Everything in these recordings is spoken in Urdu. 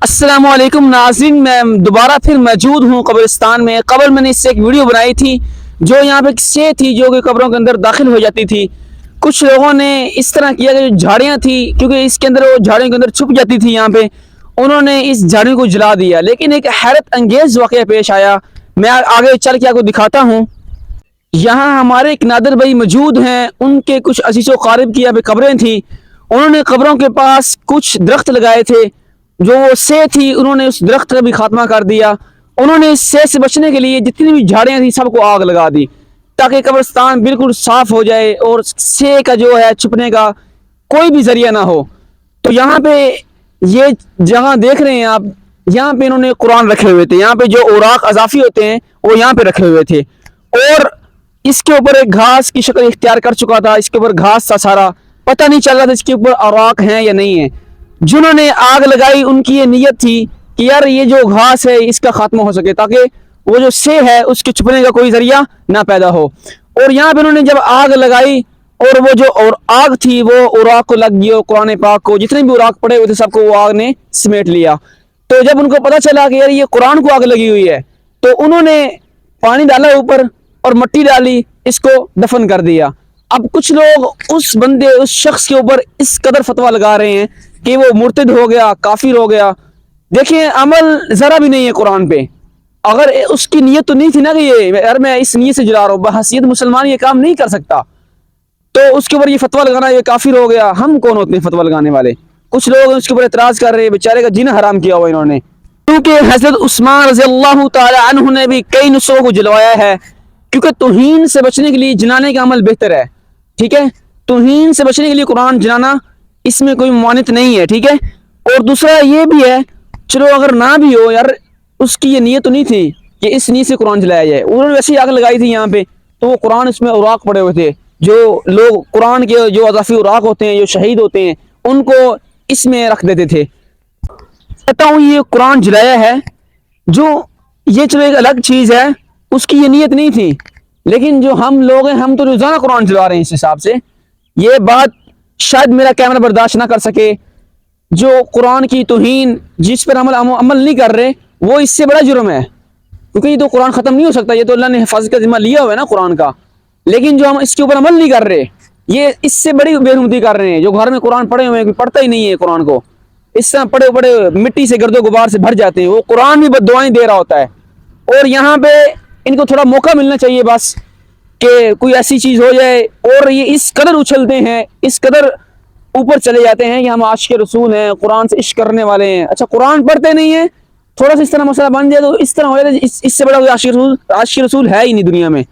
السلام علیکم ناظرین، میں دوبارہ پھر موجود ہوں قبرستان میں۔ قبل میں نے اس سے ایک ویڈیو بنائی تھی جو یہاں پہ سے تھی جو کہ قبروں کے اندر داخل ہو جاتی تھی۔ کچھ لوگوں نے اس طرح کیا کہ جو جھاڑیاں تھی، کیونکہ اس کے اندر وہ جھاڑیوں کے اندر چھپ جاتی تھی، یہاں پہ انہوں نے اس جھاڑیوں کو جلا دیا۔ لیکن ایک حیرت انگیز واقعہ پیش آیا، میں آگے چل کے آپ کو دکھاتا ہوں۔ یہاں ہمارے ایک نادر بھائی موجود ہیں، ان کے کچھ عزیز و قارب کی یہاں پہ قبریں تھیں۔ انہوں نے قبروں کے پاس کچھ درخت لگائے تھے، جو سے تھی انہوں نے اس درخت کا بھی خاتمہ کر دیا۔ انہوں نے اس سے بچنے کے لیے جتنی بھی جھاڑیاں تھیں سب کو آگ لگا دی، تاکہ قبرستان بالکل صاف ہو جائے اور سے کا جو ہے چھپنے کا کوئی بھی ذریعہ نہ ہو۔ تو یہاں پہ یہ جگہ دیکھ رہے ہیں آپ، یہاں پہ انہوں نے قرآن رکھے ہوئے تھے، یہاں پہ جو اوراق اضافی ہوتے ہیں وہ یہاں پہ رکھے ہوئے تھے، اور اس کے اوپر ایک گھاس کی شکل اختیار کر چکا تھا، اس کے اوپر گھاس تھا سارا، پتہ نہیں چل رہا تھا اس کے اوپر اوراق ہیں یا نہیں ہیں۔ جنہوں نے آگ لگائی ان کی یہ نیت تھی کہ یار یہ جو گھاس ہے اس کا خاتمہ ہو سکے، تاکہ وہ جو سے ہے اس کے چھپنے کا کوئی ذریعہ نہ پیدا ہو۔ اور یہاں پہ انہوں نے جب آگ لگائی اور وہ جو اور آگ تھی وہ اوراق کو لگ گئی، قرآن پاک کو جتنے بھی اوراق پڑے ہوئے تھے سب کو وہ آگ نے سمیٹ لیا۔ تو جب ان کو پتہ چلا کہ یار یہ قرآن کو آگ لگی ہوئی ہے، تو انہوں نے پانی ڈالا اوپر اور مٹی ڈالی، اس کو دفن کر دیا۔ اب کچھ لوگ اس شخص کے اوپر اس قدر فتویٰ لگا رہے ہیں کہ وہ مرتد ہو گیا، کافر ہو گیا۔ دیکھیں، عمل ذرا بھی نہیں ہے قرآن پہ۔ اگر اس کی نیت تو نہیں تھی نا کہ یار میں اس نیت سے جلا رہا ہوں، بحیثیت مسلمان یہ کام نہیں کر سکتا، تو اس کے اوپر یہ فتویٰ لگانا یہ کافر ہو گیا۔ ہم کون ہوتے ہیں فتویٰ لگانے والے؟ کچھ لوگ اس کے اوپر اعتراض کر رہے ہیں، بیچارے کا جن حرام کیا ہوا انہوں نے، کیونکہ حضرت عثمان رضی اللہ تعالی عنہ نے بھی کئی نسخوں کو جلوایا ہے، کیونکہ توہین سے بچنے کے لیے جلانے کا عمل بہتر ہے، ٹھیک ہے؟ توہین سے بچنے کے لیے قرآن جلانا اس میں کوئی ممانعت نہیں ہے، ٹھیک ہے؟ اور دوسرا یہ بھی ہے، چلو اگر نہ بھی ہو یار، اس کی یہ نیت تو نہیں تھی کہ اس نیت سے قرآن جلایا جائے، انہوں نے ویسے ہی آگ لگائی تھی یہاں پہ، تو وہ قرآن اس میں اوراق پڑے ہوئے تھے، جو لوگ قرآن کے جو اضافی اوراق ہوتے ہیں، جو شہید ہوتے ہیں، ان کو اس میں رکھ دیتے تھے۔ کہتا ہوں یہ قرآن جلایا ہے، جو یہ چلو ایک الگ چیز ہے، اس کی یہ نیت نہیں تھی، لیکن جو ہم لوگ ہیں ہم تو روزانہ قرآن جلا رہے ہیں۔ اس حساب سے یہ بات شاید میرا کیمرہ برداشت نہ کر سکے، جو قرآن کی توہین جس پر عمل نہیں کر رہے، وہ اس سے بڑا جرم ہے، کیونکہ یہ تو قرآن ختم نہیں ہو سکتا، یہ تو اللہ نے حفاظت کا ذمہ لیا ہوا ہے نا قرآن کا، لیکن جو ہم اس کے اوپر عمل نہیں کر رہے، یہ اس سے بڑی بے حرمتی کر رہے ہیں۔ جو گھر میں قرآن پڑھے ہوئے ہیں، پڑھتا ہی نہیں ہے قرآن کو، اس طرح پڑھے پڑھے مٹی سے گرد و غبار سے بھر جاتے ہیں، وہ قرآن بھی بد دعائیں دے رہا ہوتا ہے۔ اور یہاں پہ ان کو تھوڑا موقع ملنا چاہیے بس، کہ کوئی ایسی چیز ہو جائے، اور یہ اس قدر اچھلتے ہیں، اس قدر اوپر چلے جاتے ہیں کہ ہم عاشق رسول ہیں، قرآن سے عشق کرنے والے ہیں۔ اچھا قرآن پڑھتے نہیں ہیں، تھوڑا سا اس طرح مسئلہ بن جائے تو اس طرح ہو جائے، اس سے بڑا کوئی عاشق رسول ہے ہی نہیں دنیا میں۔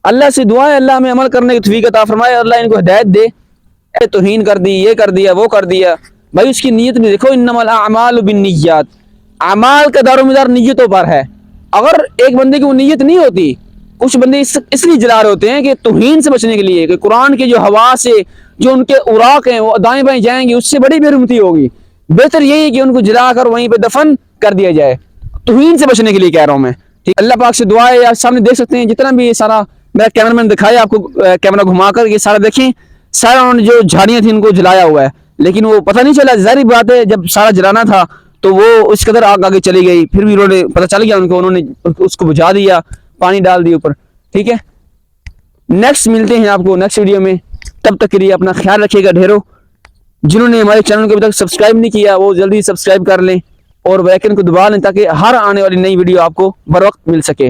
اللہ سے دعا ہے اللہ ہمیں عمل کرنے کی توفیق عطا فرمائے، اللہ ان کو ہدایت دے۔ توہین کر دی، یہ کر دیا، وہ کر دیا، بھائی اس کی نیت نہیں دیکھو، انما الاعمال بالنیات، اعمال کا دار و مدار نیتوں پر ہے۔ اگر ایک بندے کی وہ نیت نہیں ہوتی، کچھ بندے اس لیے جلا رہے ہوتے ہیں کہ توہین سے بچنے کے لیے، کہ قرآن کے جو ہوا سے جو ان کے اوراق ہیں وہ دائیں بائیں جائیں گے، اس سے بڑی بے حرمتی ہوگی۔ بہتر یہی ہے کہ ان کو جلا کر وہیں پہ دفن کر دیا جائے، توہین سے بچنے کے لیے کہہ رہا ہوں میں، ٹھیک؟ اللہ پاک سے دعا ہے، آپ سامنے دیکھ سکتے ہیں جتنا بھی یہ سارا میرا کیمرہ مین دکھایا آپ کو، کیمرہ گھما کر یہ سارا دیکھیں، سارا انہوں نے جو جھاڑیاں تھیں ان کو جلایا ہوا ہے، لیکن وہ پتہ نہیں چلا۔ ظاہری بات ہے جب سارا جلانا تھا تو وہ اس قدر آگ آگے چلی گئی، پھر بھی انہوں نے پتہ چل گیا ان کو، انہوں نے اس کو بجھا دیا، پانی ڈال دیا اوپر، ٹھیک ہے؟ نیکسٹ ملتے ہیں آپ کو نیکسٹ ویڈیو میں، تب تک کے لیے اپنا خیال رکھیے گا ڈھیروں۔ جنہوں نے ہمارے چینل کو ابھی تک سبسکرائب نہیں کیا وہ جلدی سبسکرائب کر لیں اور بیل آئکن کو دبا لیں، تاکہ ہر آنے والی نئی ویڈیو آپ کو بر وقت مل سکے۔